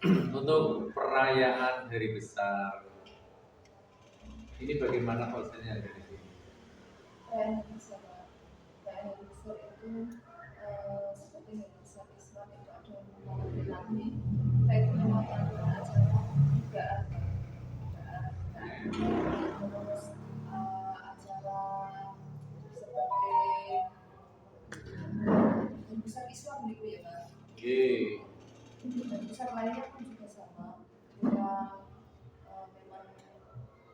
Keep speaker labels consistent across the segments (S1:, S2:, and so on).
S1: Untuk perayaan hari besar ini bagaimana konsepnya dari sini?
S2: Perayaan besar itu seperti hari besar Islam itu ada Maulid Nabi. Kita itu memang melakukan acara perniagaan, terus acara seperti hari besar Islam gitu ya Pak. Hari besar lainnya pun juga sama. Kita memang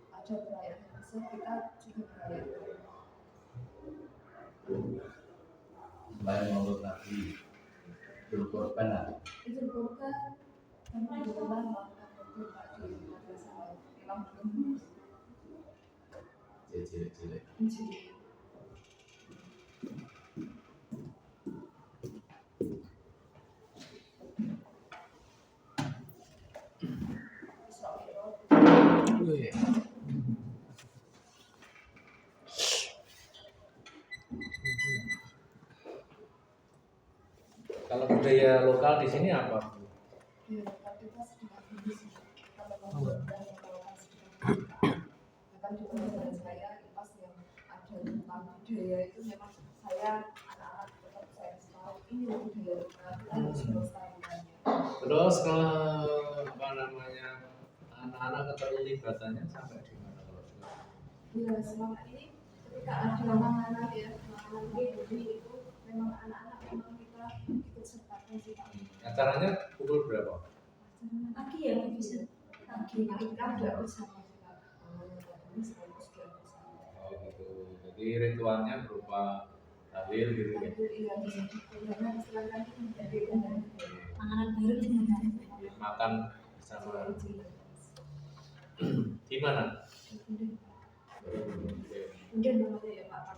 S2: ada perayaan besar, kita juga merayakan.
S3: Selain Maulid Nabi, Idul Kurban lah.
S2: Idul Kurban karena di rumah melakukan berdoa di madrasah Imam Belum.
S3: Cilik-cilik.
S1: Kalau budaya lokal di sini apa?
S2: Di lokal kita sedikit ini sih. Kita memang sudah melakukan sedikit. Bahkan di pelajaran saya pas yang ada tentang budaya itu memang saya anak-anak tetap saya tahu ini budaya lokal kita harus melestarikannya.
S1: Terus kalau anak-anak keterlibatannya sampai di mana kalau sekarang?
S2: Ya selama ini ketika ada anak-anak ya, anak-anak itu memang anak-anak memang kita ikut sertakan sih Pak.
S1: Acaranya pukul berapa?
S2: Pagi ya bisa. Pagi kita udah bersama juga. Ini sekaligus juga bersama.
S1: Oh gitu. Jadi ritualnya berupa tahlil gitu ya.
S2: Iya, karena istilahnya menjadi
S4: Makanan baru dengan
S1: Makan bersama. Di mana?
S2: Mungkin namanya ya Pak Pak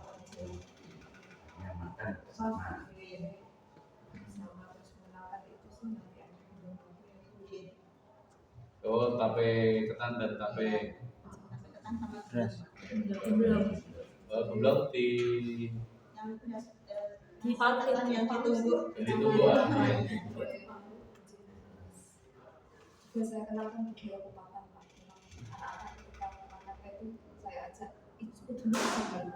S3: Ya, makan
S2: sama terus mengenalkan itu sih nanti ada.
S1: Oh, tape ketan dan tape
S4: ketan sama
S3: beras.
S1: belum di
S4: yang beras di pabrik yang ditunggu.
S1: ditunggu
S2: Juga saya kenalkan budaya Kupatan Pak. Anak-anak ketika Kupatan itu saya ajak itu dulu bisa baru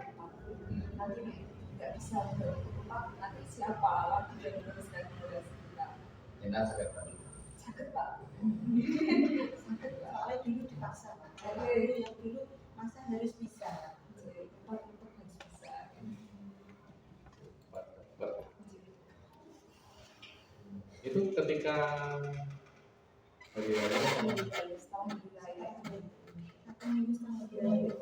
S2: nanti nggak bisa baru Kupatan nanti siapa lagi yang meneruskan generasi kita.
S3: Enak sekali Pak.
S2: Sakit Pak. Sakit Pak.
S4: Soalnya dulu dipaksa Pak. Dulu yang dulu masa harus bisa.
S2: Kupatan untuk harus bisa.
S1: itu ketika bagaimana
S2: Setahun wilayah.
S4: Satu minggu setengah bulan.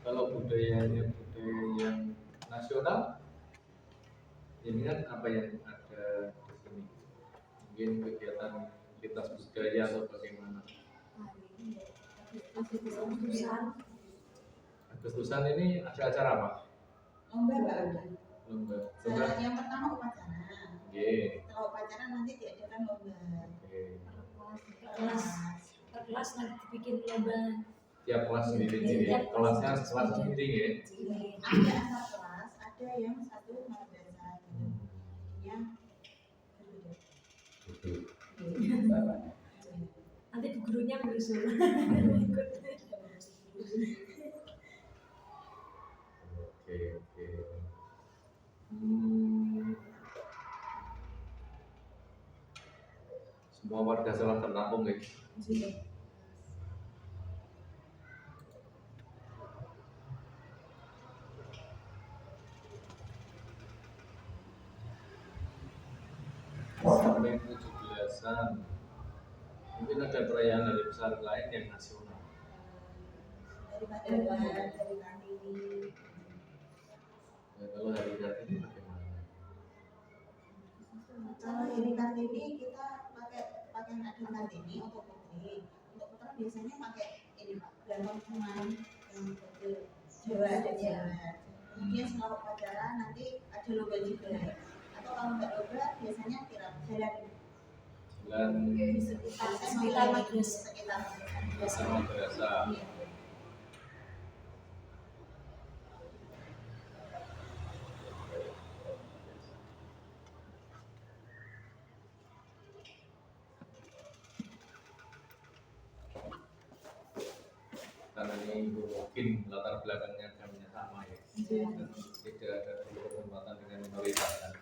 S1: kalau budayanya budaya yang nasional ini kan apa yang ada di sini mungkin kegiatan lintas budaya atau bagaimana Agustusan ini ada acara apa?
S4: Lomba Pak.
S1: Lomba.
S4: Yang pertama upacara. Setelah upacara nanti diadakan lomba.
S5: kelas nanti bikin lomba.
S1: Tiap kelas sendiri-sendiri. Kelasnya kelas sendiri ya.
S4: Ada antar kelas, ada yang satu madrasah gitu. Yang berbeda.
S5: Nanti bu gurunya menyusul.
S1: Oke. Semua warga salah tertampung guys. Sampai 17-an. Mungkin ada perayaan hari besar lain yang nasional.
S4: Dari Kartini.
S1: Ya, kalau hari Kartini bagaimana?
S4: Kalau hari Kartini kita pakai pakaian adat Kartini untuk putri. Untuk putra biasanya pakai ini Pak, belangkon kuman yang betul Jawa ada Jawa. Kemudian setelah upacara nanti ada lomba juga. Atau kalau nggak lomba biasanya kirap jalan
S1: Di
S4: sekitar madrasah.
S1: madrasah. ini mungkin latar belakangnya agamanya sama ya. Dan tidak ada perempatan dengan minoritas kan.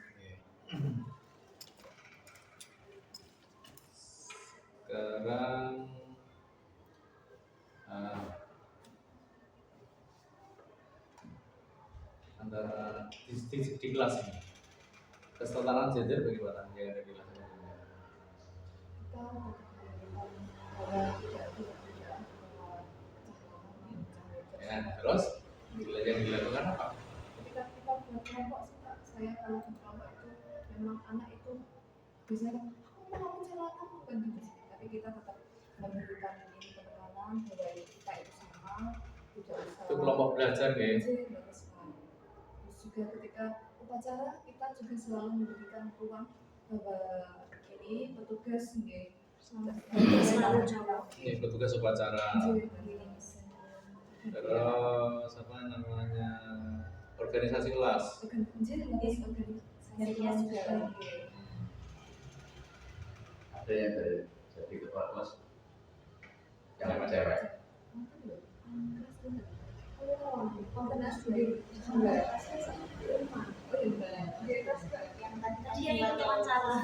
S1: Oke. Sekarang antara di kelas ini kesetaraan gender bagaimana yang ada di kelas ini?
S2: Kita bahwa tidak ada perbedaan
S1: Ya, terus yang dilakukan apa?
S2: ketika kita buat kelompok sih Kak, saya kalau di kelompok itu memang anak itu biasanya aku mau celana bukan gitu sih, tapi kita tetap memberikan ini penekanan bahwa kita itu sama, tidak usah
S1: Itu kelompok belajar ya?
S2: bagus sekali. Terus juga ketika upacara kita juga selalu memberikan ruang bahwa ini petugas nggih
S5: Selalu jawab.
S1: Ini petugas upacara. Terus apa namanya organisasi kelas.
S3: Ada yang dari jadi ketua kelas yang cewek.
S5: Dia yang wawancara.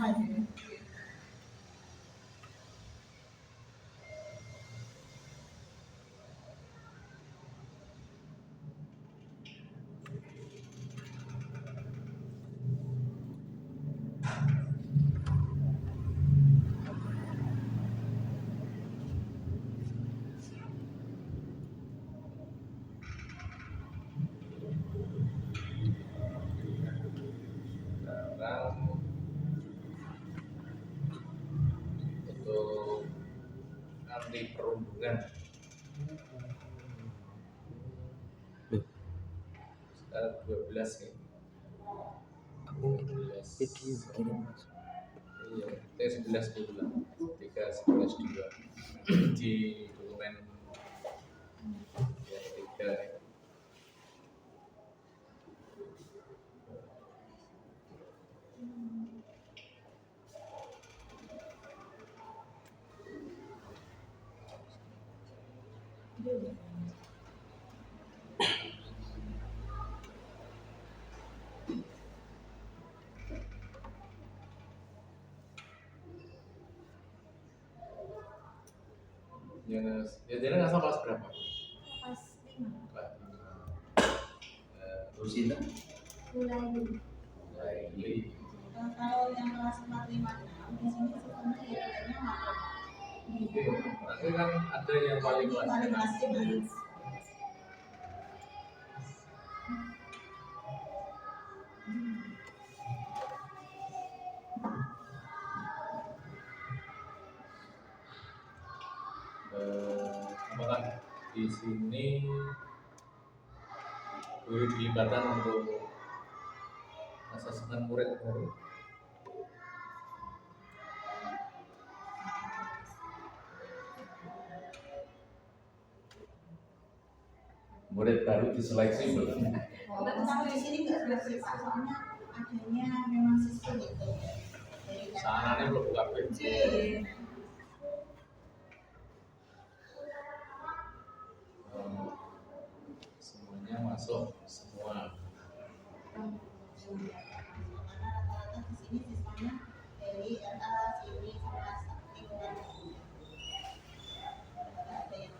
S1: Sekarang untuk ahli perhubungan. Sekarang 12 ya. 12. Iya, T11 dulu lah. 3 11 2 di dokumen yang ketiga ya. Ya jadi nggak kelas berapa?
S2: Pas 5
S1: Kelas 5.
S3: Terus itu
S5: Mulai
S3: mulai ini
S4: Kalau yang kelas 4, 5, 6 di sini sebenarnya ya kayaknya makro.
S1: Tapi kan ada yang paling kelas
S4: Paling kelas 5.
S1: apakah di sini guru dilibatkan untuk asesmen murid baru?
S3: murid baru diseleksi belum?
S4: Kalau di sini nggak seleksi Pak, soalnya adanya memang sistem itu. Jadi kan-
S1: Saananya belum buka PC. Semuanya masuk semua.
S4: Rata-rata di sini siswanya dari RA, sini, kelas lingkungan. Nggak ada yang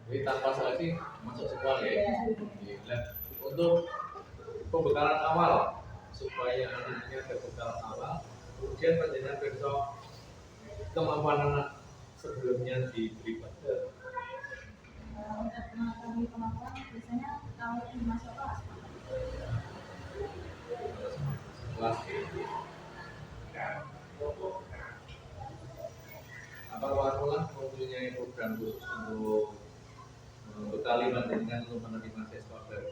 S1: Jadi tanpa seleksi masuk semua ya. Nah, untuk pembekalan awal supaya anaknya berbekal awal, kemudian penjenengan besok kemampuan anak sebelumnya diberi pada
S4: untuk mengetahui kemampuan biasanya kalau ingin masuk kelas Pak.
S1: kelas. Apa Warmulah mempunyai program khusus untuk membekali panjenengan untuk menerima siswa baru?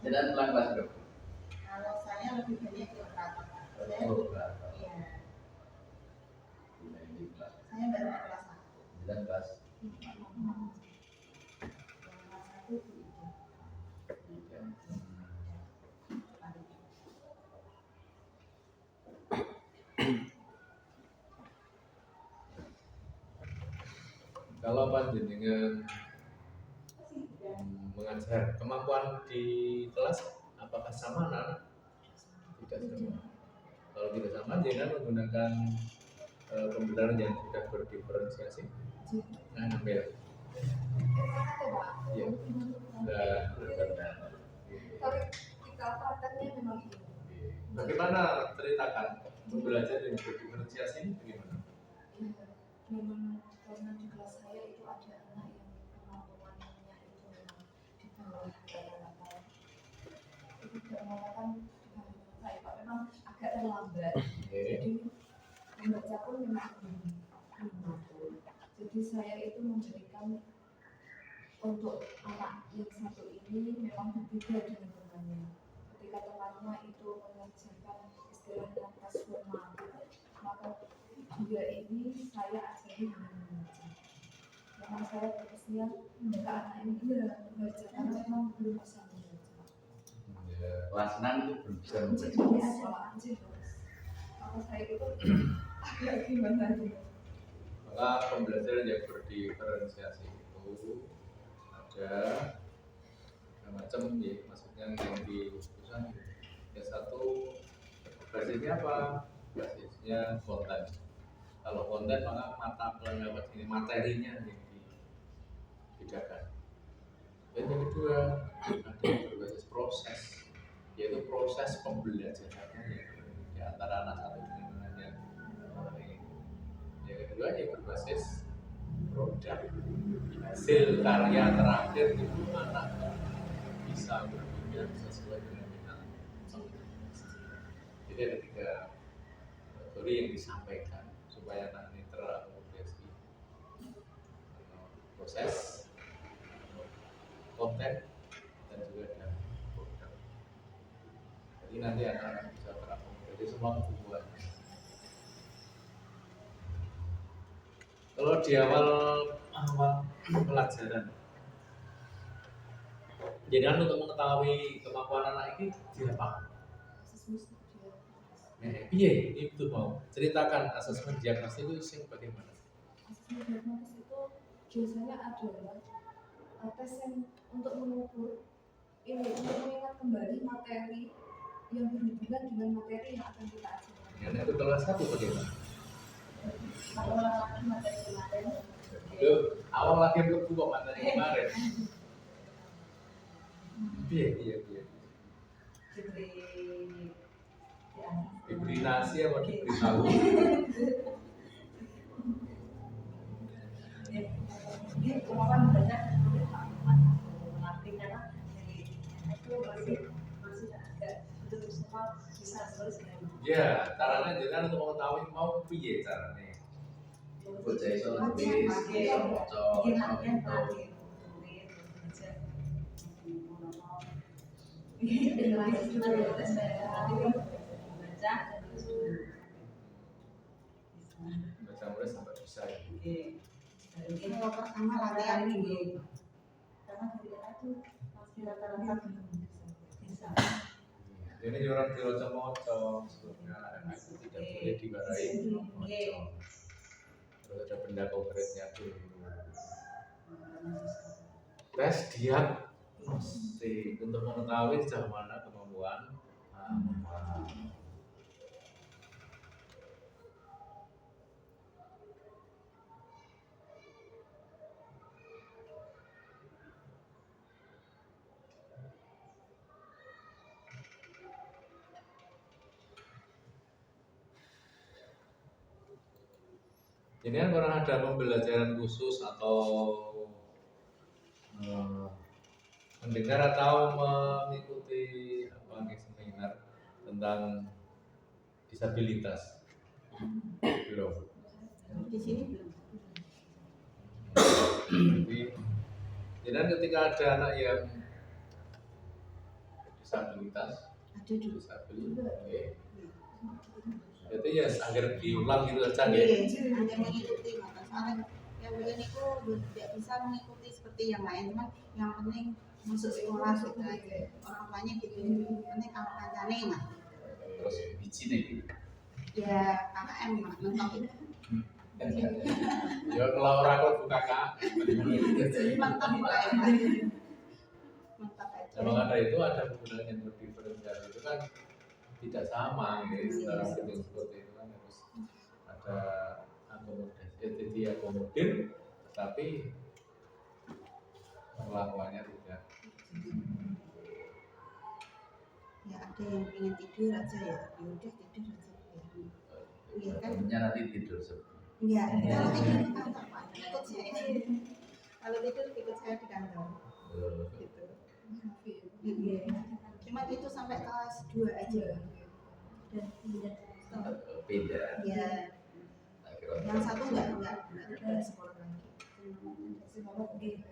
S3: Jadi pelan kelas berapa?
S4: Kalau saya lebih banyak di operator. Saya
S3: Oh, berapa?
S4: iya,
S3: Ini kelas
S4: saya baru di kelas 1.
S3: 9 kelas
S4: Yang kelas 1 itu.
S3: 3.
S1: Kalau panjenengan mengajar, kemampuan di kelas apakah sama anak? Tidak sama. Kalau tidak sama, jangan menggunakan pembelajaran yang sudah berdiferensiasi. Nah, ambil. Ya. Nah,
S2: Tapi kita prakteknya memang ini.
S1: bagaimana ceritakan belajar yang berdiferensiasi ini bagaimana?
S2: Ya, memang karena di kelas saya itu ada anak yang kemampuannya itu memang di bawah rata-rata. Itu tidak mengatakan di bawah rata-rata, Pak. Memang agak terlambat. Jadi membaca pun memang belum mampu. Jadi saya itu memberikan untuk anak yang satu ini memang berbeda dengan temannya. Ketika temannya itu mengerjakan istilahnya tes formal, maka dia ini saya ajari dengan membaca. Memang saya fokusnya ke anak ini dia membaca karena memang belum bisa membaca.
S3: Kelas 6 itu belum bisa membaca.
S2: Jadi ada anjir, maka saya itu agak gimana gitu.
S1: Maka pembelajaran yang berdiferensiasi itu ada macam ya, maksudnya yang di pusat yang satu basisnya apa? Basisnya konten. Kalau konten maka mata pelajaran ini materinya yang dibedakan. Dan yang kedua ada yang berbasis proses, yaitu proses pembelajarannya yang di antara anak satu dengan yang lain. Yang kedua yang berbasis produk, hasil karya terakhir itu anak bisa berpikir sesuai dengan minat. Jadi ada 3 teori yang disampaikan supaya anak ini terakomodasi: proses, konten, dan juga ada produk. Jadi nanti anak bisa terakomodasi semua kebutuhan. Kalau di awal pelajaran, jadi untuk mengetahui kemampuan anak ini diapakan? Iya, itu mau ceritakan asesmen diagnosis itu yang bagaimana?
S2: Asesmen diagnosis itu biasanya adalah tes yang untuk mengukur ini, untuk mengingat kembali materi yang berhubungan dengan materi yang akan kita ajarkan.
S1: Yang itu kelas 1 bagaimana?
S2: Kalau lagi materi kemarin,
S1: Awal lagi untuk buka materi kemarin. Iya. Diberi nasi apa diberi tahu?
S6: Ini kemampuan banyak mengerti karena dari itu masih agak belum semua bisa terus.
S1: Ya, caranya jangan untuk mengetahui mau piye caranya.
S3: Bocah iso nulis, iso maca, iso ngitung. Baca nulis sampai bisa ya.
S4: Ini kalau pertama latihan ini, karena dari itu masih rata-rata belum bisa.
S1: Jadi orang diroco-moco sebelumnya anak itu tidak boleh dimarahi moco. Terus ada benda konkretnya dulu. Tes diagnostik untuk mengetahui sejauh mana kemampuan anak. Ini kan pernah ada pembelajaran khusus atau mendengar atau mengikuti seminar tentang disabilitas? Belum.
S4: Di sini belum.
S1: Jadi ketika ada anak yang disabilitas, itu ya agar diulang gitu saja.
S4: Hanya mengikuti, soalnya yang begini itu tidak bisa mengikuti seperti yang lain, cuman yang penting masuk sekolah sudah orang tuanya gitu. Penting kalau kancane mah.
S3: Terus biji nih.
S4: Ya KKM mah mentok itu.
S1: Ya kalau orang kok buka kak.
S4: Mantap lah ya. Mantap aja.
S1: Memang ada itu ada penggunaan yang berdiferensiasi itu kan tidak sama gitu. Dalam gedung seperti itu kan harus ada akomodasi, jadi akomodir, tapi perlakuannya tidak.
S4: Ya ada yang ingin tidur aja ya, udah tidur aja. Iya kan?
S3: Temennya nanti tidur sepi.
S4: Iya, kalau tidur di kantor Pak, ikut saya. Kalau tidur ikut saya di kantor. Gitu. Iya. Cuma itu sampai kelas 2 aja. Dan
S3: Beda.
S4: Iya.
S3: Akhirnya
S4: Yang satu enggak ada sekolah lagi.
S6: Sekolah di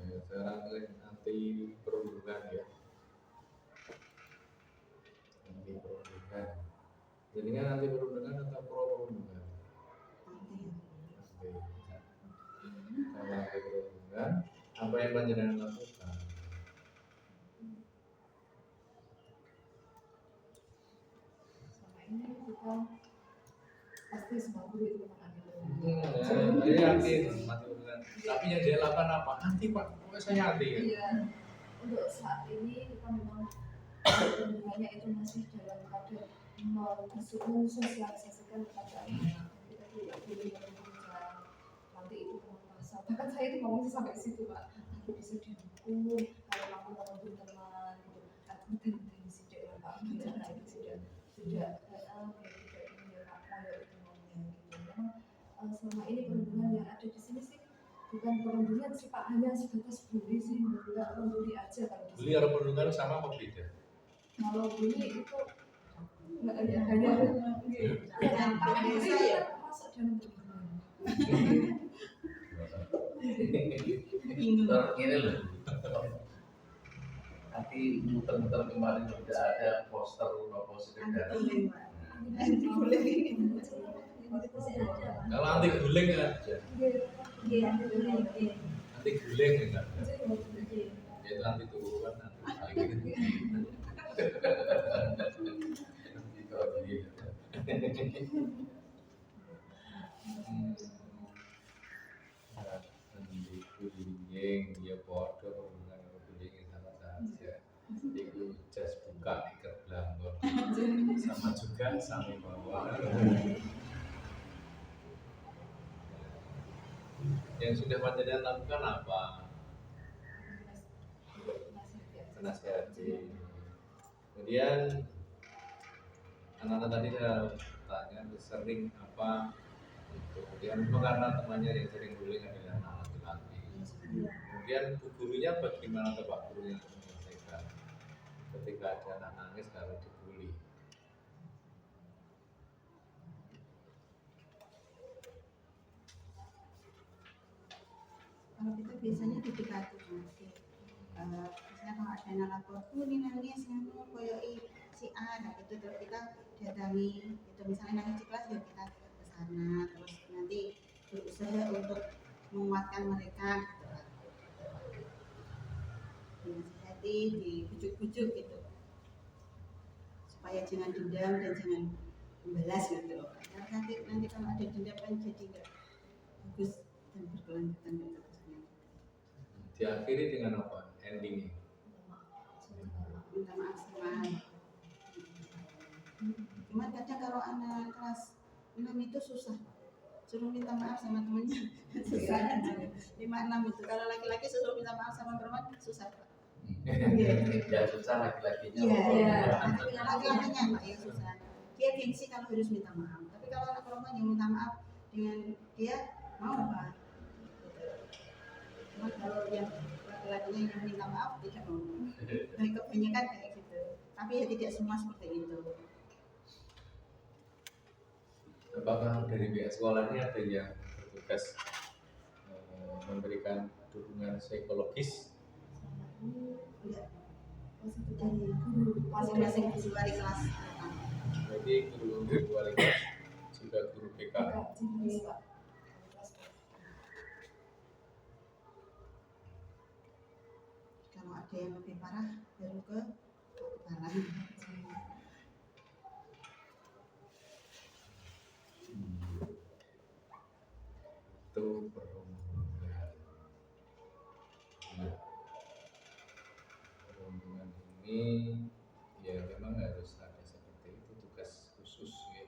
S1: Ya, sekarang anti perundungan ya. Anti perundungan. Jadi kan anti perundungan atau pro perundungan? Anti. Kalau anti perundungan, apa yang panjenengan lakukan?
S2: Selama ini kita pasti semua guru itu memahami
S1: Saya yakin mati perundungan. Tapi yang dia lakukan apa? Anti pak, pokoknya saya anti ya.
S2: Iya, untuk saat ini kita memang perundungannya itu masih dalam kadar mensosialisasikan kepada anak. Kita tidak boleh berbicara nanti itu pasal. Bahkan saya itu ngomong sampai situ Pak. Nanti bisa dihukum kalau kamu ngomongin teman gitu. Aku dan tidak ya Pak. Bicara itu tidak ini ya Pak. Kayak itu ngomongnya gitu. Memang selama ini perundungan yang ada di sini sih bukan perundungan sih Pak, hanya sebatas bully sih, bully aja kalau di
S1: Beli
S2: sini.
S1: atau perundungan sama apa beda?
S2: Kalau bully itu hanya tapi itu ya masuk dalam perundungan.
S3: Terus ini loh. Nanti muter-muter kemarin sudah ada poster apa sekedar.
S4: Anti boleh.
S1: Kalau anti guling aja.
S5: Iya,
S1: Anti guling enggak ada. Itu anti turunan, anti ya podo hubungan bullying sama saja. Itu jas buka ikat belangkon sama juga sami bawa. Yang sudah panjenengan lakukan apa? Menasihati. Kemudian anak-anak tadi saya tanya sering apa itu. Kemudian karena temannya yang sering bullying adalah anak laki-laki. Kemudian bu gurunya bagaimana ke Pak gurunya untuk menyelesaikan ketika ada anak nangis kalau dibully?
S4: Kalau kita biasanya didekati nanti. Misalnya kalau ada anak lapor, ini nangis, koyoi si A, nah itu terus kita datangi. Itu misalnya nangis di kelas ya kita ke sana, terus nanti berusaha untuk menguatkan mereka. Dinasihati, dibujuk-bujuk gitu, supaya jangan dendam dan jangan membalas gitu loh. Nanti kalau ada dendam kan jadi nggak bagus dan berkelanjutan gitu.
S1: Diakhiri dengan apa? Endingnya?
S4: Minta maaf sama. Cuman kadang kalau anak kelas 6 itu susah, suruh minta maaf sama temennya susah. 5, 6 itu kalau laki-laki suruh minta maaf sama perempuan susah Pak.
S3: Ya susah laki-lakinya.
S4: Iya, laki-lakinya Pak ya susah. Dia gengsi kalau harus minta maaf. Tapi kalau anak perempuan yang minta maaf dengan dia mau Pak. Cuma kalau yang laki-lakinya yang minta maaf tidak mau. Baik kebanyakan kayak gitu. Tapi ya tidak semua seperti itu.
S1: Apakah dari pihak sekolah ini ada yang bertugas memberikan dukungan psikologis?
S4: Iya. Dari guru masing-masing guru wali kelas.
S1: Jadi guru wali kelas juga juga guru BK.
S2: jenis Pak.
S4: Kalau ada yang lebih parah baru ke kepala.
S1: Itu perundungan. Nah, perundungan ini ya memang harus ada seperti itu, tugas khusus ya.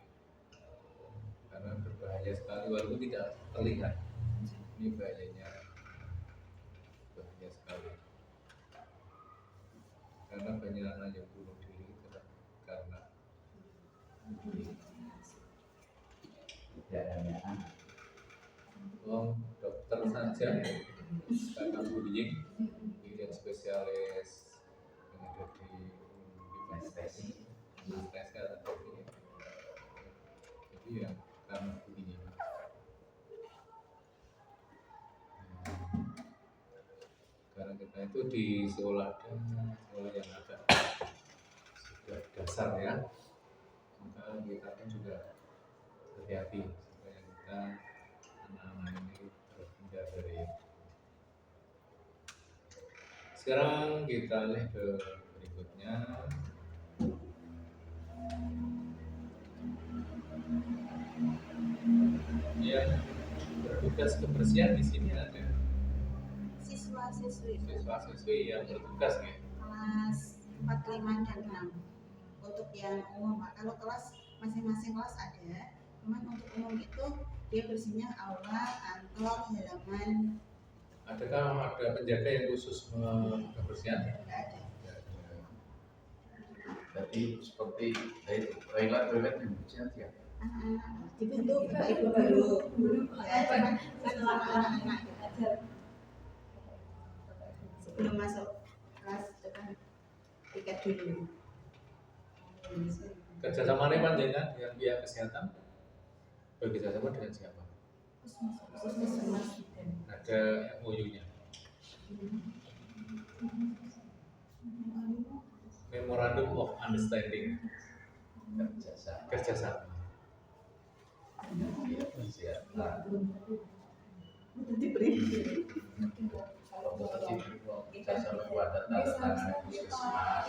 S1: Karena berbahaya sekali walaupun tidak terlihat. Ini bahayanya bahaya sekali. Karena banyak anak yang bunuh diri karena
S3: Tidak hanya anak.
S1: dokter saja karena bullying yang spesialis yang ada di
S3: Anestesi.
S1: anestesi atau itu ya karena bullying. Karena kita itu di sekolah yang agak sudah dasar ya, maka kita pun juga hati-hati supaya kita anak-anak ini terhindar dari. Sekarang kita alih ke berikutnya. Ya, bertugas kebersihan di sini ada
S4: Siswa-siswi
S1: siswa-siswi yang bertugas ya.
S4: kelas 4, 5, dan 6 untuk yang umum Pak. Kalau kelas masing-masing kelas ada, cuman untuk umum itu dia bersihnya aula, kantor, halaman.
S1: Adakah ada penjaga yang khusus kebersihan?
S4: Tidak ada.
S3: Jadi seperti toilet yang bersihan ya.
S4: Anak-anak dibentuk Bapak Ibu baru ya, cuman sama anak-anak aja. Sebelum masuk kelas depan tiket dulu.
S1: Kerjasama ini panjenengan dengan pihak kesehatan? Bekerjasama dengan siapa?
S4: Puskesmas.
S1: Ada MOU-nya. Memorandum of Understanding. Kerjasama.
S3: Iya, bersihan. Nah,
S4: Diberi.
S3: kalau jasa membuat tanda tangan puskesmas.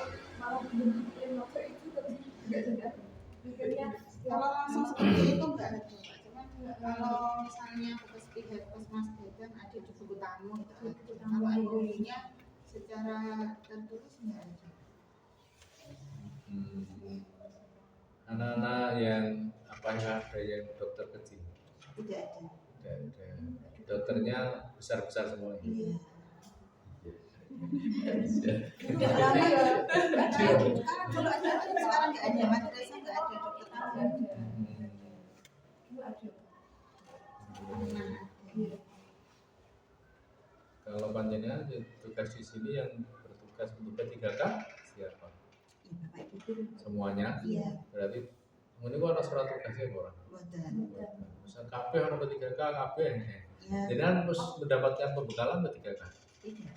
S4: Kalau langsung seperti itu enggak ada Pak. Cuman kalau misalnya bekas pihak puskesmas datang ada di buku tamu itu ada. Kalau MOU-nya secara tertulis enggak ada.
S1: Anak-anak yang apakah ada yang dokter kecil?
S4: Tidak ada.
S1: Tidak ada. Dokternya besar-besar semua.
S4: Iya.
S2: Udah lama ya.
S4: Sekarang dulu ada, sekarang nggak ada. Madrasah nggak ada dokter tamu. Nah,
S1: Kalau panjenengan tugas di sini yang bertugas untuk P3K siapa?
S4: iya Bapak Ibu guru.
S1: Semuanya?
S4: Iya,
S1: Berarti ini kok ada surat tugasnya orang?
S4: buatan.
S1: Misal KB orang P3K, KB
S4: Iya,
S1: Jangan harus mendapatkan pembekalan P3K.
S4: tidak.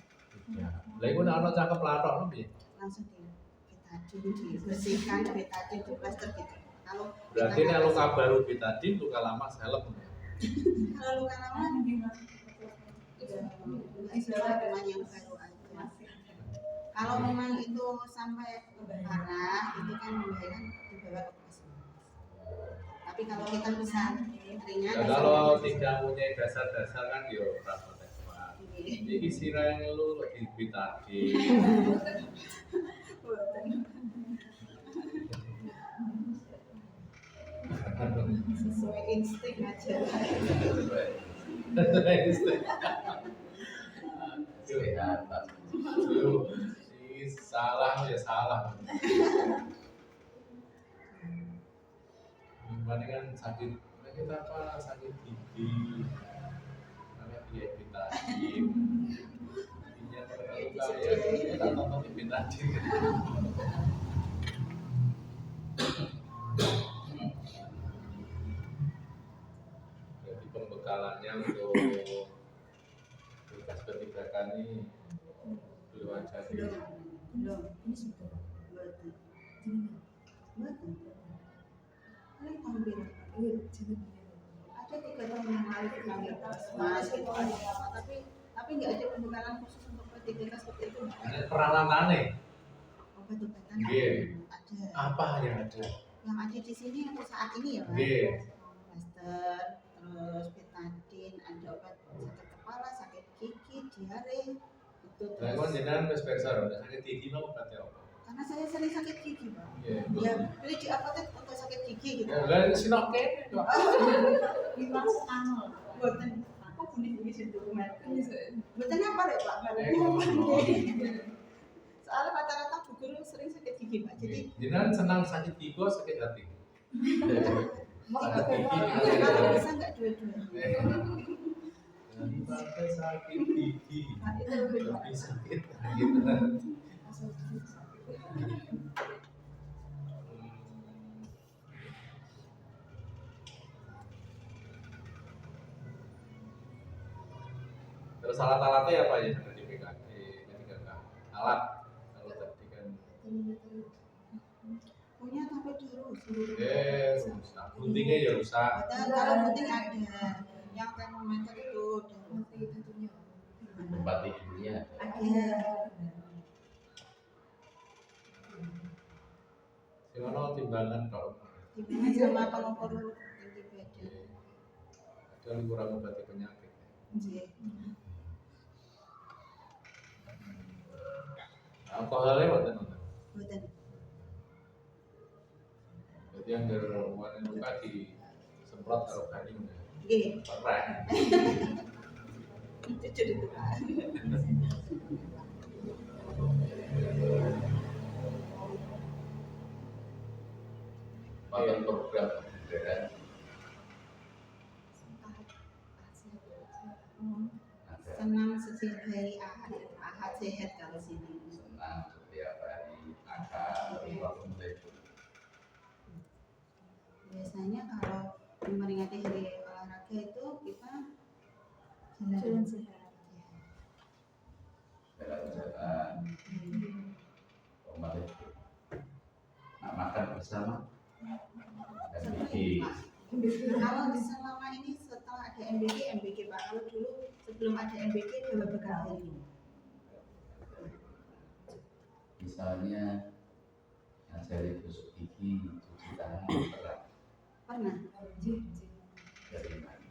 S1: Ya. Lah iku nek ana cakep latok piye?
S4: Langsung betadin, dibersihkan, betadin, diplaster gitu. Kalau
S1: Berarti
S4: kita
S1: nek luka baru betadin, luka lama helm.
S4: kalau luka lama istilah teman yang baru aja. Kalau memang itu sampai parah, itu kan membahayakan dibawa ke puskesmas. Tapi kalau kita bisa ringan,
S1: Ya, kalau tidak punya dasar-dasar kan yo ora protes Pak. Iki sira ngelu di betadin.
S4: sesuai insting aja.
S3: Sehat, Pak.
S1: Salah ya salah. Gimana kan sakit, kita apa sakit gigi, karena dia betadin. Giginya terlalu kaya, kita tonton betadin. Jadi pembekalannya untuk tugas P3K ini belum ada di
S4: Belum.
S2: Ini sudah.
S4: Buatan.
S2: Jenengan.
S4: Buatan. Ini tahun berapa?
S2: Iya, jangan.
S4: Ada 3 tahun yang lalu bilang mas itu ada apa, tapi nggak ada pembekalan khusus untuk PTBK seperti itu.
S1: Ada peralatannya.
S4: Obat-obatan
S1: Iya.
S4: ada.
S1: Apa yang ada?
S4: Yang ada di sini untuk saat ini ya Pak.
S1: Iya.
S4: Plaster, terus betadine, ada obat sakit kepala, sakit gigi, diare, itu
S1: Nah,
S4: terus.
S1: kon jenengan wis periksa lho, sakit gigi mau obatnya apa?
S4: Karena saya sering sakit gigi Pak.
S1: Iya.
S4: Ya beli di apotek untuk sakit gigi gitu.
S1: Ya, lah sinok kene kok.
S4: Lima setengah. Buatan apa bunyi-bunyi situ kemarin. Buatan apa deh Pak? Soalnya rata-rata bu guru sering sakit gigi Pak. Jadi
S1: Jenengan senang sakit gigi atau sakit hati? Sakit gigi.
S4: kalau bisa nggak dua-dua.
S1: Daripada sakit gigi,
S4: Nah, itu lebih Pak.
S1: lebih sakit hati. Terus alat-alatnya apa aja yang di PKK? Alat kalau tadi kan
S4: Punya tapi dulu seluruh.
S1: rusak, guntingnya ya rusak.
S4: Betul, kalau gunting ada, yang termometer itu dan
S3: Tempat tidurnya
S4: ada.
S1: Gimana timbangan kalau
S4: Dimana sama pengukur tinggi badan.
S1: ada kurang obati penyakit.
S4: Iya.
S1: Alkoholnya buatan apa?
S4: Buatan.
S1: Jadi yang berwarna luka disemprot taruh gading.
S4: Iya.
S1: Perah.
S4: Itu cerita.
S3: makan program kebugaran ada
S4: Senang setiap hari ahad sehat kalau sini.
S3: senang setiap hari akal waktu mulai
S4: Biasanya kalau memperingati hari olahraga itu kita
S2: Jalan sehat.
S3: jalan-jalan kembali nak makan bersama dan bikin
S4: Kalau selama ini setelah ada MBG Pak. Kalau dulu sebelum ada MBG bawa bekal hari.
S3: misalnya ngajari gosok gigi cuci tangan pernah
S4: Pernah.
S3: dari mana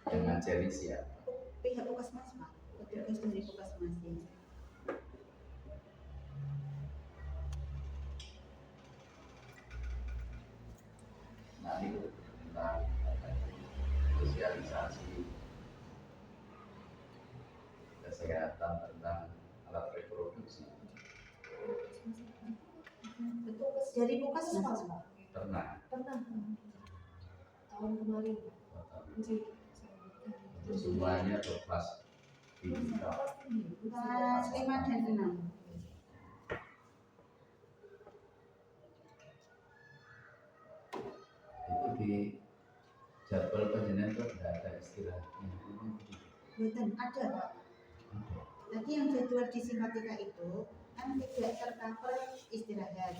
S3: yang ngajari siapa
S4: Pihak puskesmas Pak. Petugas dari puskesmas ini.
S3: nah itu tentang sosialisasi kesehatan tentang alat reproduksi
S4: Dari puskesmas Pak.
S3: pernah
S2: Pernah. Tahun kemarin.
S3: untuk semuanya berkelas tinggi
S4: Kelas 5 dan 6.
S3: itu di jadwal penjenengan itu tidak ada istilahnya
S4: Betul, ada Pak. Tadi yang jadwal di simpatika itu kan tidak tercover istirahat.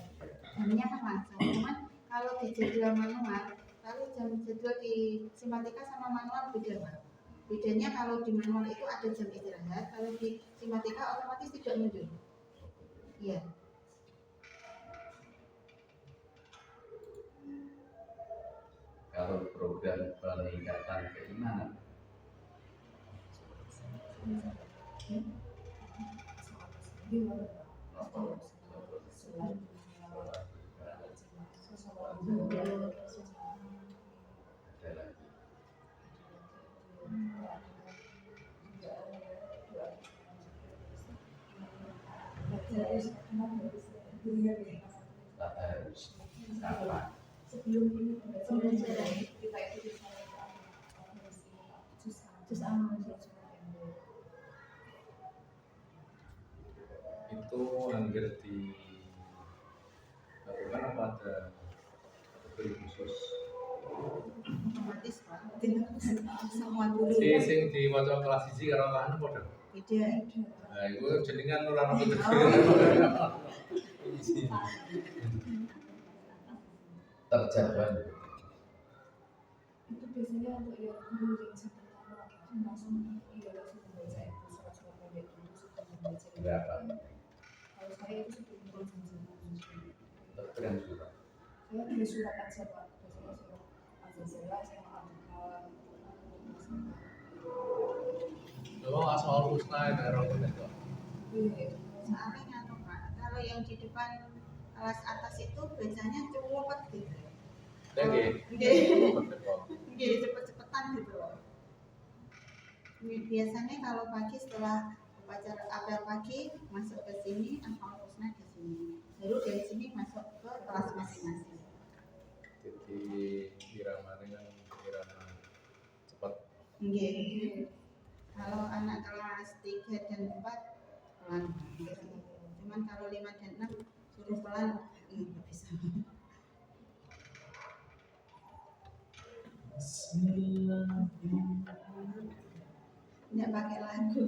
S4: Jamnya kan langsung. Cuman kalau di jadwal manual, kalau jadwal di simpatika sama manual beda Pak. Bedanya kalau di manual itu ada jam istirahat, kalau di simpatika otomatis tidak muncul. Iya.
S3: kalau program peningkatan keimanan ada lagi harus kapan
S2: Sebelum ini pembelajaran kita itu bisa terus aman
S1: Itu hampir di lakukan apa ada kategori khusus?
S4: Otomatis Pak. Semua dulu.
S1: Sing di wajah kelas siji karo kan padha.
S4: Beda.
S1: Nah, itu jenengan ora ono
S3: terjadwal
S2: itu biasanya untuk yang guru yang sementara langsung membaca itu surat-surat pendek itu sebelum membaca itu.
S3: Berapa?
S2: Kalau saya itu sebelum berjam-jam.
S3: Terkeren juga.
S2: Saya tulis surat aja Pak, biasanya surat Al-Jazirah sama Al-Bukhari.
S1: Kalau asal husna itu error itu.
S2: Iya.
S4: Soalnya nganu Pak, kalau yang di depan kelas atas itu biasanya cepet gitu.
S1: Oke.
S4: Jadi cepet-cepetan gitu loh. Biasanya kalau pagi setelah upacara apel pagi masuk ke sini, Asmaul Husna di sini. Baru dari sini masuk ke kelas masing-masing.
S1: Jadi irama dengan irama cepat.
S4: Iya. Kalau anak kelas 3 dan 4 pelan. Cuman kalau 5 dan 6 suruh pelan nggak bisa. Nggak pakai lagu.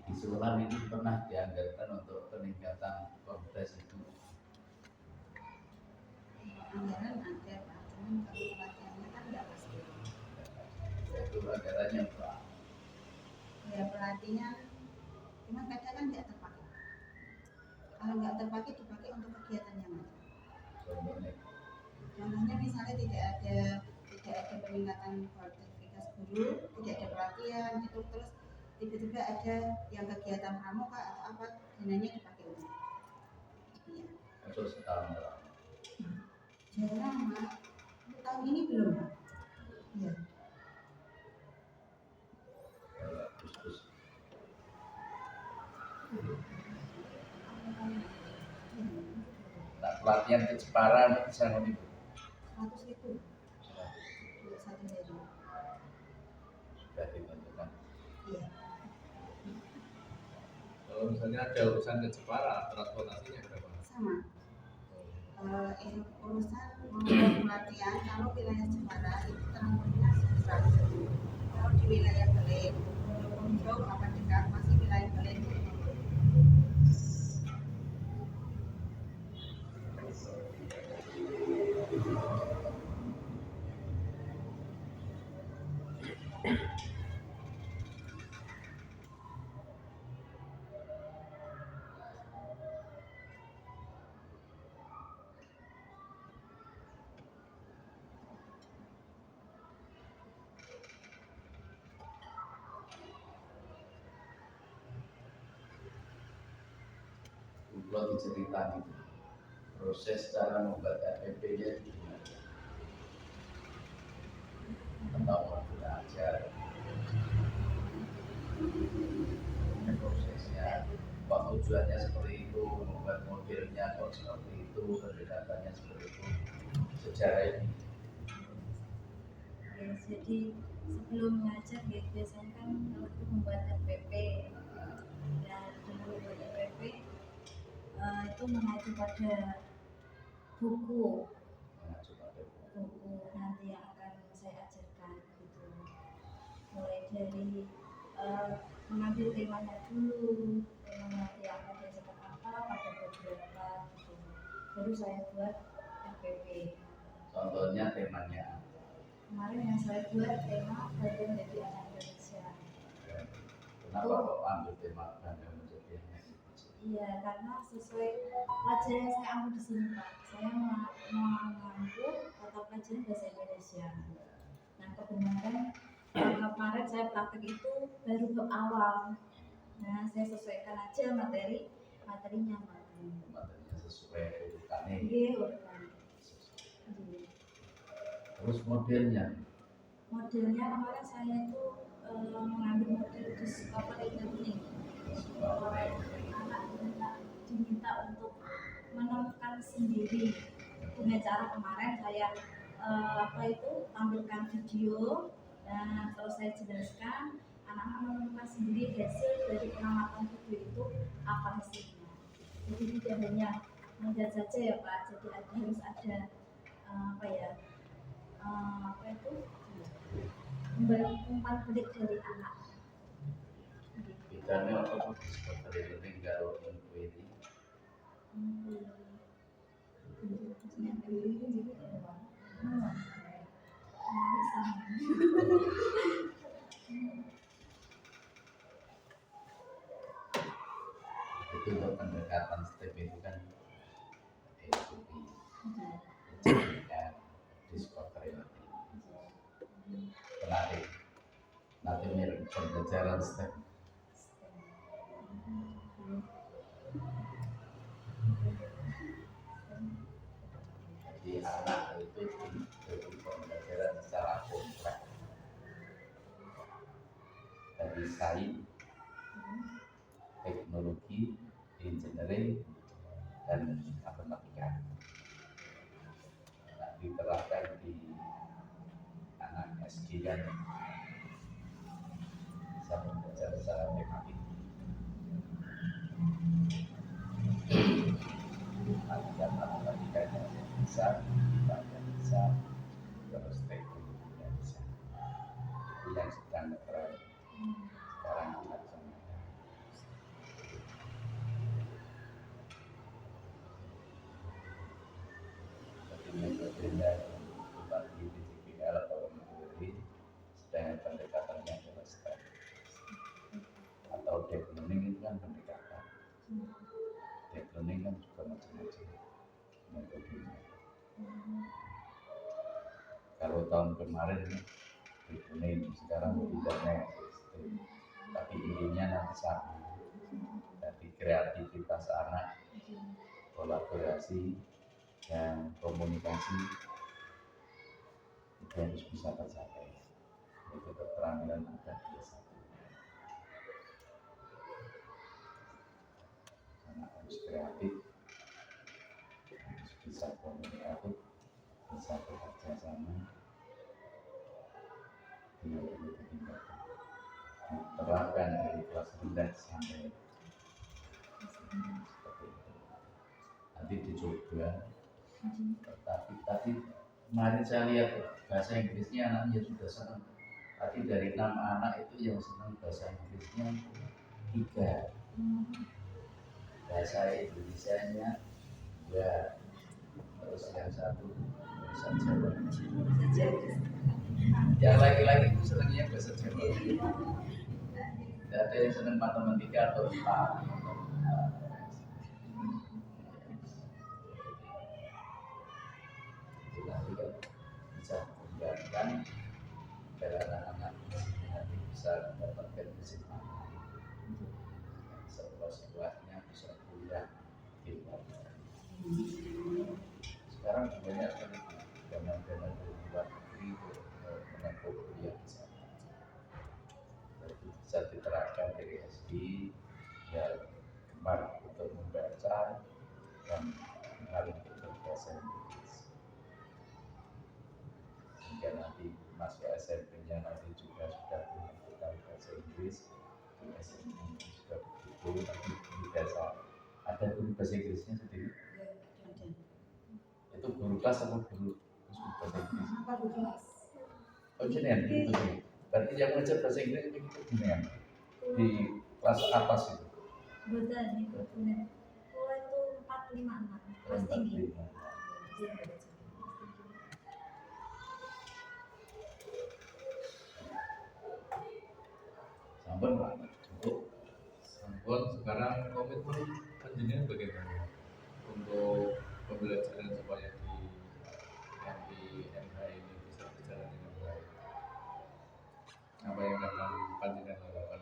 S3: Di sekolah ini pernah dianggarkan untuk peningkatan kompetensi itu.
S4: Anggaran ada Pak, cuman kalau pelatihannya kan nggak pasti.
S3: Itu anggarannya Pak.
S4: Ya pelatihan, cuma kadang kan nggak terpakai. Kalau nggak terpakai dipakai untuk kegiatan yang lain.
S3: Contohnya
S4: Contohnya misalnya tidak ada peningkatan kualitas guru, tidak ada pelatihan itu terus tiba-tiba ada yang kegiatan pramuka atau apa dananya dipakai untuk. Iya.
S3: untuk setahun berapa?
S4: Jarang Pak. Untuk tahun ini belum Pak. Iya.
S3: Terus nah, pelatihan ke Jepara bisa nih
S4: 100.000 untuk satu hari.
S3: sudah ditentukan.
S4: Iya.
S1: Kalau misalnya ada urusan ke Jepara, transportasinya berapa?
S4: Sama. Urusan mau pelatihan kalau wilayah Jepara itu transportnya 100.000. Kalau di wilayah Belen, walaupun jauh apa dekat masih wilayah Belen.
S3: Kalau diceritakan itu proses cara membuat RPP-nya gimana? Atau mau belajar prosesnya, kok tujuannya seperti itu, membuat modelnya kok seperti itu, pendekatannya seperti itu, sejarah ini.
S6: Ya, jadi sebelum mengajar ya, biasanya kan kalau itu membuat RPP dan dengan membuat RPP itu mengacu pada buku
S3: Mengacu pada
S6: nanti yang akan saya ajarkan gitu, mulai dari mengambil temanya dulu, tema nanti yang akan diajarkan apa pada beberapa gitu, baru saya buat RPP.
S3: contohnya temanya.
S6: Kemarin yang saya buat tema bangga menjadi anak Indonesia.
S3: Kenapa kok ambil tema bangga menjadi anak Indonesia?
S6: Iya, karena sesuai pelajaran yang saya ambil di sini Pak, saya mengambil mata pelajaran bahasa Indonesia. Nah kebenaran kemarin saya praktek itu baru bab awal. Nah saya sesuaikan aja materinya Pak.
S3: Materinya sesuai urutannya.
S6: Iya urutan.
S3: Terus modelnya
S6: Kemarin saya itu mengambil model discovery learning. Anak diminta untuk menemukan sendiri. Dengan cara kemarin saya tampilkan video dan terus saya jelaskan anak-anak menemukan sendiri hasil dari pengamatan video itu apa hasilnya. Jadi tidak hanya melihat saja ya Pak, jadi harus ada apa ya, apa itu, umpan balik dari anak.
S3: Bedanya apa discovery learning karo inquiry? Itu untuk pendekatan step itu kan SOP, pendidikan, discovery learning. Menarik. Nanti mirip pembelajaran step. Jadi anak itu diberi pembelajaran secara kompleks dari sains, teknologi, engineering, dan matematika. Nah, diterapkan di anak SD kan bisa belajar secara tematik. Latihan matematikanya bisa, baca bisa, terus teknologinya bisa. Itu yang sedang keren sekarang anak semuanya. Tapi metodenya bukan di PJPL atau menjadi sedang pendekatannya adalah step atau deep learning itu kan pendekatan. Deep learning kan juga macam-macam metodenya. Kalau tahun kemarin deep learning, sekarang internet, tapi intinya nanti sama. Jadi kreativitas anak, kolaborasi, dan komunikasi itu harus bisa tercapai. Itu keterampilan ada biasa. Anak harus kreatif, harus bisa komunikatif, bisa bekerja sama, tidak perlu ditinggalkan. Terapkan dari kelas rendah sampai seperti itu. Nanti dicoba. Tapi kemarin saya lihat bahasa Inggrisnya anaknya sudah senang. Tapi dari 6 anak itu yang senang bahasa Inggrisnya 3. Bahasa Indonesianya 2. Terus yang 1 bahasa Jawa. Yang laki-laki itu senangnya bahasa Jawa. Tidak ada yang senang matematika atau IPA. Itu nanti kan bisa mengembangkan agar anak-anak nanti bisa mendapatkan keseimbangan. Setelah-setelahnya bisa kuliah di luar negeri. Sekarang banyak sekali dana-dana dari luar negeri menempuh kuliah di sana. Jadi bisa diterapkan dari SD ya gemar untuk membaca dan mengenal untuk berbahasa Inggris. Sehingga nanti masuk SMP-nya nanti juga sudah menentukan bahasa Inggris. Di SMA juga begitu, tapi di dasar ada guru bahasa Inggrisnya sendiri. Itu guru kelas atau guru bahasa Inggris? Oh jenengan gitu nih. Berarti yang mengajar bahasa Inggris itu jenengan di kelas atas itu.
S6: Betul itu punya. Oh itu 456 kelas tinggi.
S3: Sampun Pak, cukup.
S1: Sampun sekarang komitmen panjenengan bagaimana untuk pembelajaran supaya di MH ini bisa berjalan dengan baik? Apa yang akan panjenengan lakukan?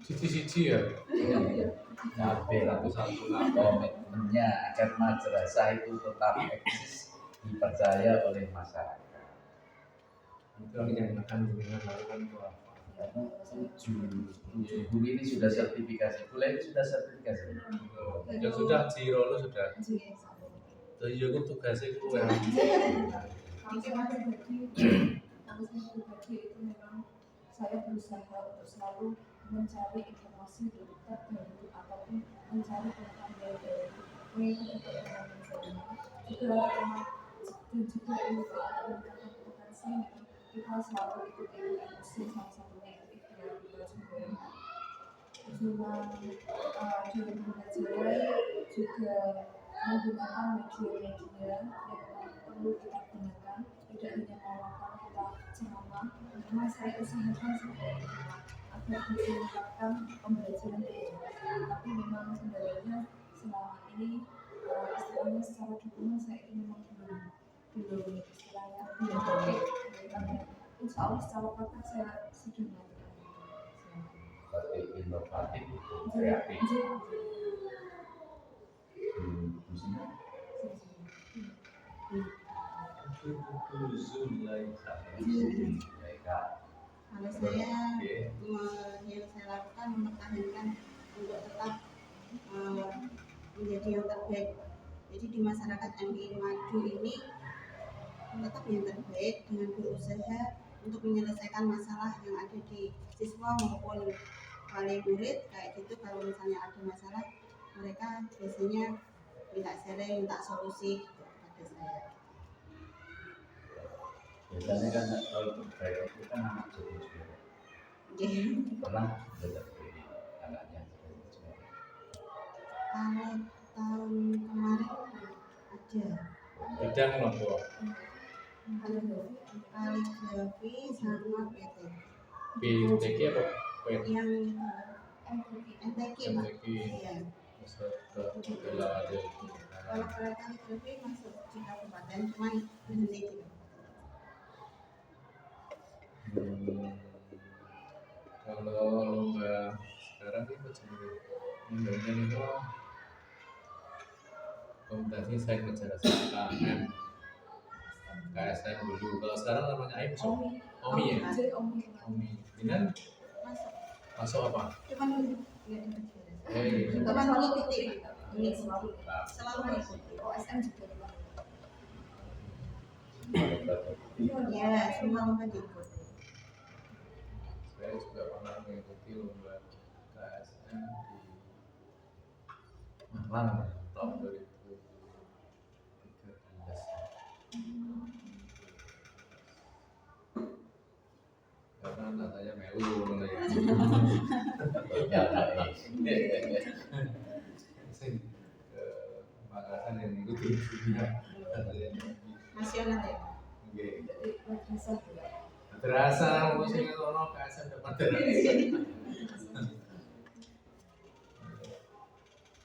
S1: Siji-siji ya.
S3: Sampai
S1: Satu-satu lah.
S3: komitmennya agar madrasah itu tetap eksis dipercaya oleh masyarakat.
S1: Itu yang akan jenengan lakukan itu apa?
S3: Karena 7 guru ini sudah sertifikasi, kuliah ini sudah sertifikasi.
S1: Ya sudah, Jiro lo sudah. Jadi aku tugasnya itu yang
S2: Kalau saya pribadi itu memang saya berusaha untuk selalu mencari informasi dekat dari ataupun mencari pengetahuan mengikuti perkembangan juga dan juga ilmu peningkatan potensi kita selalu ikuti emosi salah satunya itu ikhtiar kita juga dalam belajar juga menggunakan media-media yang perlu kita gunakan, tidak hanya melakukan kita ceramah. Memang saya usahakan seperti itu agar meningkatkan pembelajaran itu, tapi memang kendalanya selama ini istilahnya secara dukungan saya ini memang belum istilahnya belum baik. Insya Allah secara praktek saya sudah melakukan
S3: Berarti inovatif itu kreatif. Di sini
S1: Zoom lain
S3: mereka
S4: Kalau saya yang saya lakukan mempertahankan untuk tetap menjadi yang terbaik. Jadi di masyarakat MI Maju ini tetap yang terbaik dengan berusaha untuk menyelesaikan masalah yang ada di siswa maupun wali murid kayak gitu. Kalau misalnya ada masalah mereka biasanya minta sharing, minta solusi gitu kepada saya.
S3: biasanya kan kalau terbaik itu kan anak jadi juara. Pernah belajar dari anaknya jadi juara.
S4: Kalau tahun kemarin ada
S1: bidang apa?
S4: kaligrafi sama PT
S1: BTK apa?
S4: yang NTK Pak.
S1: MTQ.
S4: Iya.
S1: Setelah ada
S4: Kalau kaligrafi masuk di kabupaten cuman berhenti di
S1: kalau lomba sekarang itu sebenarnya itu kompetisi saya bicara KM KSM dulu. Kalau sekarang namanya AIM Omi ya. Omi. Ini kan masuk apa?
S4: cuman
S2: Teman mengikuti
S4: ini selalu mengikuti.
S2: OSM juga
S4: Ya semua lomba diikuti.
S1: Saya juga pernah mengikuti lomba KSM di Malang tahun 2013. Karena katanya melu mana ya. Sing ke Makassar yang mengikuti
S4: Nasional ya.
S1: Oke.
S2: madrasah juga.
S1: Terasa musiknya sono KSM dapat terasa.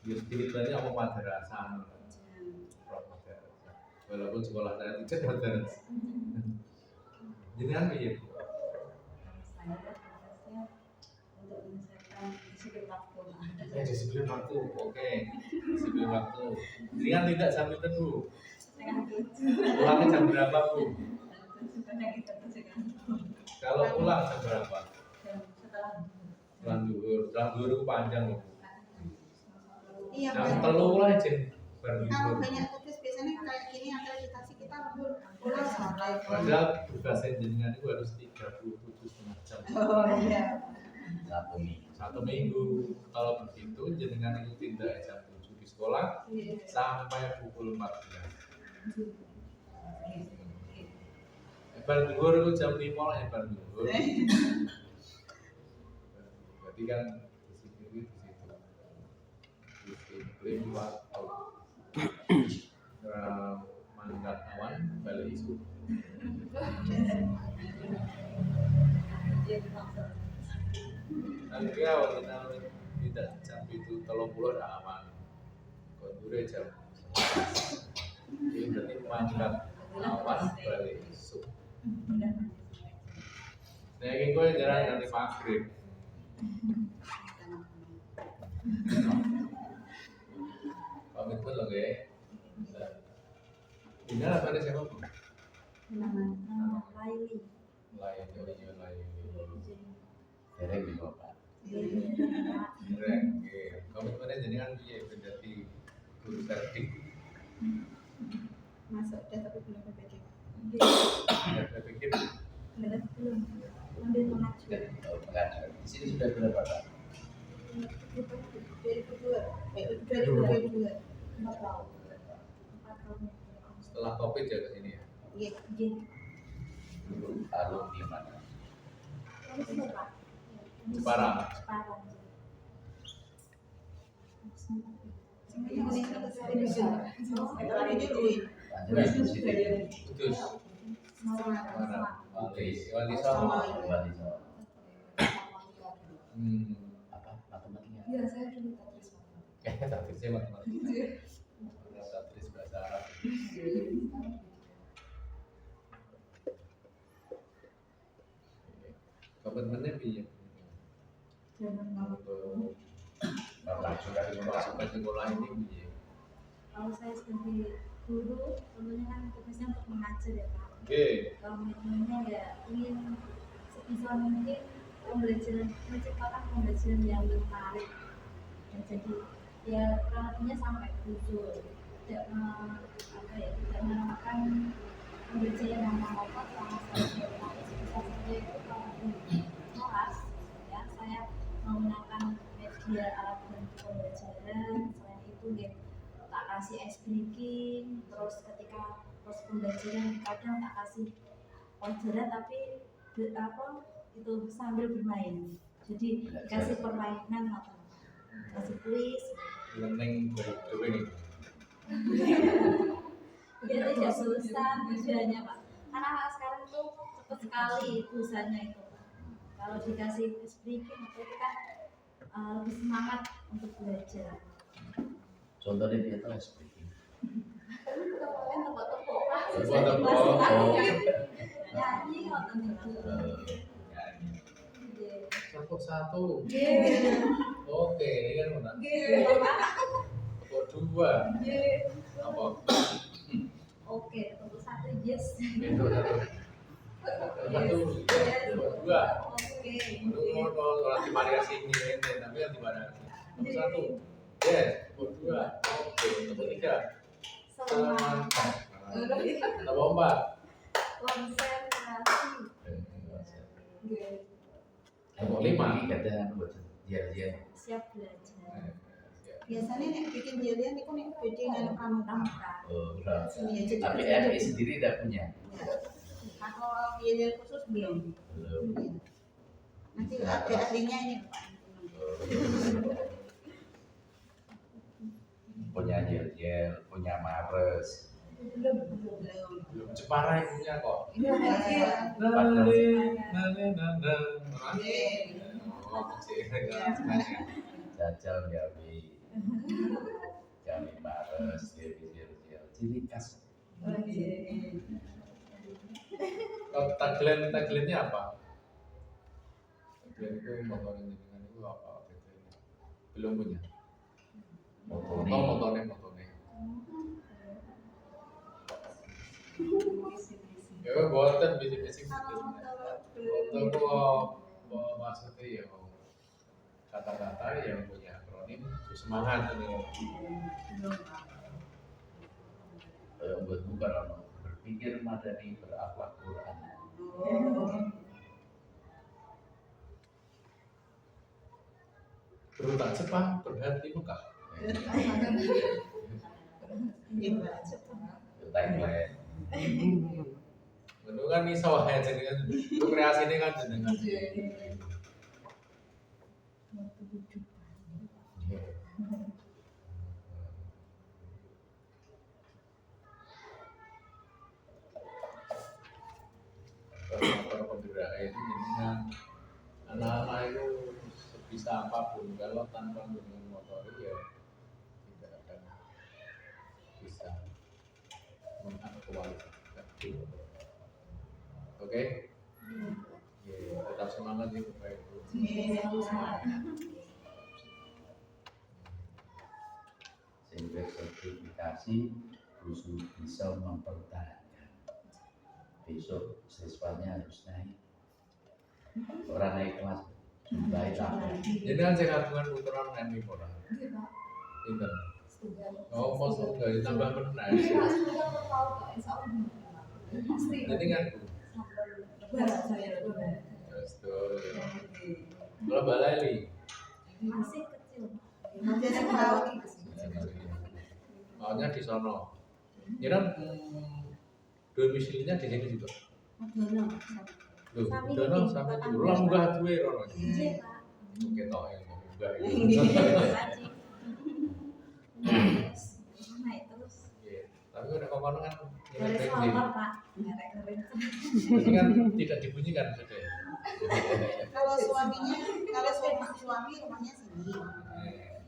S1: Jadi tadi aku madrasah, walaupun sekolah saya tidak madrasah. Jadi kan begitu.
S6: Saya berprosesnya untuk menyelesaikan disiplin waktu.
S1: Disiplin waktu, oke. Disiplin waktu. Ini kan tidak sambil teduh. Pulangnya jam berapa Bu? Kalau pulang jam berapa? Pulang duhur itu panjang loh.
S4: Iya
S1: Jam
S4: Pak.
S1: telu lah izin
S4: Kalau
S1: berlibur.
S4: banyak tugas biasanya kayak gini akreditasi kita pulang sore.
S1: Padahal tugas jenengan itu harus 37,5 jam.
S4: Oh iya.
S3: Satu minggu.
S1: 1 minggu. Kalau begitu jenengan itu tidak jam 7 di sekolah sampai pukul 14. Bar duhur itu jam 5 lah ya bar duhur. Berarti kan disiplin di situ. Disiplin waktu. Mangkat awan balik isu. Nanti awal kita tidak jam itu 30 dah aman. Kondure jam 11. Jadi berarti mangkat awan balik isu. Saya ingin gue jarang nanti maghrib. Komitmen loh guys. Ini apa ada siapa Bu?
S6: Laili.
S1: Lain, lain.
S3: Derek di bapak.
S1: Keren, oke. Komitmennya jadi kan dia menjadi guru sertif.
S4: Masuk udah tapi belum PPD.
S1: Saya pikir
S6: Belum. Ambil mengajar.
S3: Pengajar. Di sini sudah berapa Pak?
S4: 2002.
S6: 4 tahun. 4 tahun.
S1: Setelah COVID ya ke sini ya.
S4: Iya.
S6: Iya.
S3: Dulu alumni mana?
S6: Terus Pak.
S1: Jepara.
S6: Jepara.
S4: Setelah ini duit.
S3: Panjenengan di sini.
S1: Kudus.
S6: Semarang.
S1: Wali
S3: Wali
S1: Songo.
S3: Songo.
S1: Hmm.
S3: Apa? Matematika.
S2: Iya, saya dulu Tatris.
S1: Tatrisnya matematika. Tatris bahasa Arab. Komitmennya piye?
S6: Jangan mau.
S1: Untuk
S3: Langsung dari
S1: masuk ke sekolah ini piye?
S6: Kalau saya sebagai guru, tentunya kan tugasnya untuk mengajar ya Pak.
S1: Oke.
S6: Komitmennya ya ingin sebisa mungkin pembelajaran, menciptakan pembelajaran yang menarik. Dan jadi ya kurang lebihnya sampai tujuh, tidak tidak menamakan pembelajaran yang monoton sama sekali. Tapi sebisa saja itu kalau di kelas ya saya menggunakan media alat bantu pembelajaran. Selain itu ya tak kasih ice breaking, terus ketika proses pembelajaran kadang tak kasih pelajaran tapi itu sambil bermain, jadi dikasih permainan atau kasih kuis
S1: Learning by doing.
S6: biar tidak susah tujuannya Pak, karena sekarang tuh cepat sekali tulisannya itu Pak. Kalau dikasih ice breaking itu kan lebih semangat untuk belajar.
S3: Contohnya dia tahu speaking.
S6: Kemarin tepuk-tepuk Pak.
S1: Tepuk-tepuk.
S6: Nyanyi nonton itu.
S1: Satu.
S6: Iya.
S1: Oke, ini kan mana?
S6: Iya.
S1: Tepuk dua.
S6: Iya.
S1: Apa?
S6: Oke, untuk satu yes.
S1: Itu satu. Tepuk dua.
S6: Oke.
S1: Untuk orang di variasi ini, tapi yang di variasi. Tepuk satu. Yes. Tepuk dua. Oke. Tepuk tiga.
S6: Semangat.
S1: Tepuk empat.
S6: Konsentrasi.
S1: Tepuk lima.
S3: Kadang buat dia.
S6: Siap belajar.
S4: Biasanya nek bikin jadian itu nek beda dengan pramuka.
S3: Oh, benar.
S4: Iya, jadi
S3: Tapi
S4: kecil.
S3: RI sendiri tidak punya.
S4: Nah, kalau jadian khusus belum.
S3: Belum.
S4: Iya. Nanti ada ahlinya ini Pak.
S3: Punya gel, punya Mares.
S4: Belum.
S1: Belum Jepara ibunya kok.
S4: Iya.
S1: Oh, kecil.
S3: Jajal Jawi. Jawi Mares, gel. Ciri khas.
S1: Kalau tagline-nya apa? Tagline itu motornya dengan itu apa? Belum punya.
S3: Motornya.
S1: Oh, motornya. Ya, buatan bisik-bisik. Motor kok maksudnya ya kata-kata yang punya akronim semangat ini.
S3: Buat bukan orang berpikir madani berakhlak Quran.
S1: Berutak Jepang berhati Mekah.
S3: Tagline.
S1: Itu kan iso wae jenengan. Itu kreasine kan jenengan. Motor penggerak itu jenengan. Anak-anak itu sebisa apapun kalau tanpa dengan motor ya tidak akan bisa mengaktualisasi. Oke? Ya, tetap semangat ya Bapak Ibu.
S3: Sehingga sertifikasi khusus bisa mempertahankan. Besok siswanya harus naik. Orang naik kelas jumlahnya tambah.
S1: Jenengan sing kagungan puteran MI ora? Pinten? Oh, mau enggak ditambah meneh. Jadi kan terus tuh. Kalau balai
S6: Masih kecil.
S4: Jadi tahu.
S1: Soalnya di sono. Kira domisilinya di sini juga.
S6: Dono.
S1: Loh,
S6: Sami
S1: dono
S6: ini,
S1: sama
S6: Bapak
S1: dulu lah munggah duwe rono.
S6: Iya, Pak.
S1: Oke tok ya munggah.
S6: Haji. Terus naik terus.
S1: Iya. Tapi udah kono kan
S6: Dari
S1: bensin.
S6: selangor, Pak. Ngerek keren.
S1: Ini kan tidak dibunyikan sudah.
S4: Kalau suami rumahnya sini.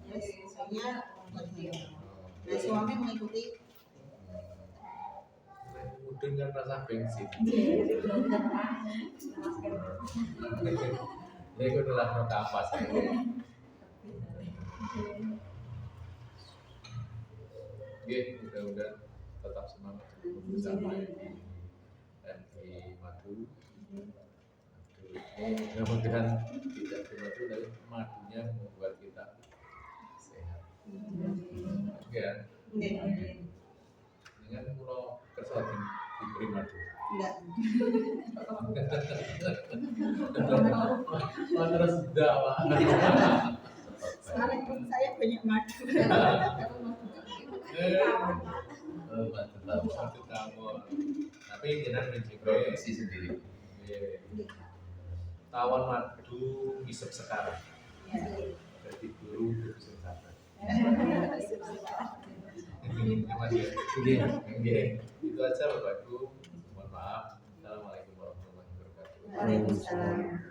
S4: Terus istrinya pergi. Nah, suami mengikuti.
S1: Mudun kan rasa bensin.
S6: Blonder, Pak. Masker.
S1: Ya itu adalah roda apa sih? Oke, mudah-mudahan tetap semangat bersama di madu. Mudah-mudahan tidak di madu, tapi madunya membuat kita sehat. Ya, dengan pulau kerja diberi madu.
S4: Enggak.
S1: Terus tidak, Pak.
S4: Sekarang saya banyak madu.
S1: Satu kamu. Tapi jangan mencintai
S3: Produksi sendiri.
S1: tawon madu isep sekarang. Jadi guru isep sekarang. Itu aja Bapak Ibu. Mohon maaf. Assalamualaikum warahmatullahi wabarakatuh.
S4: Waalaikumsalam.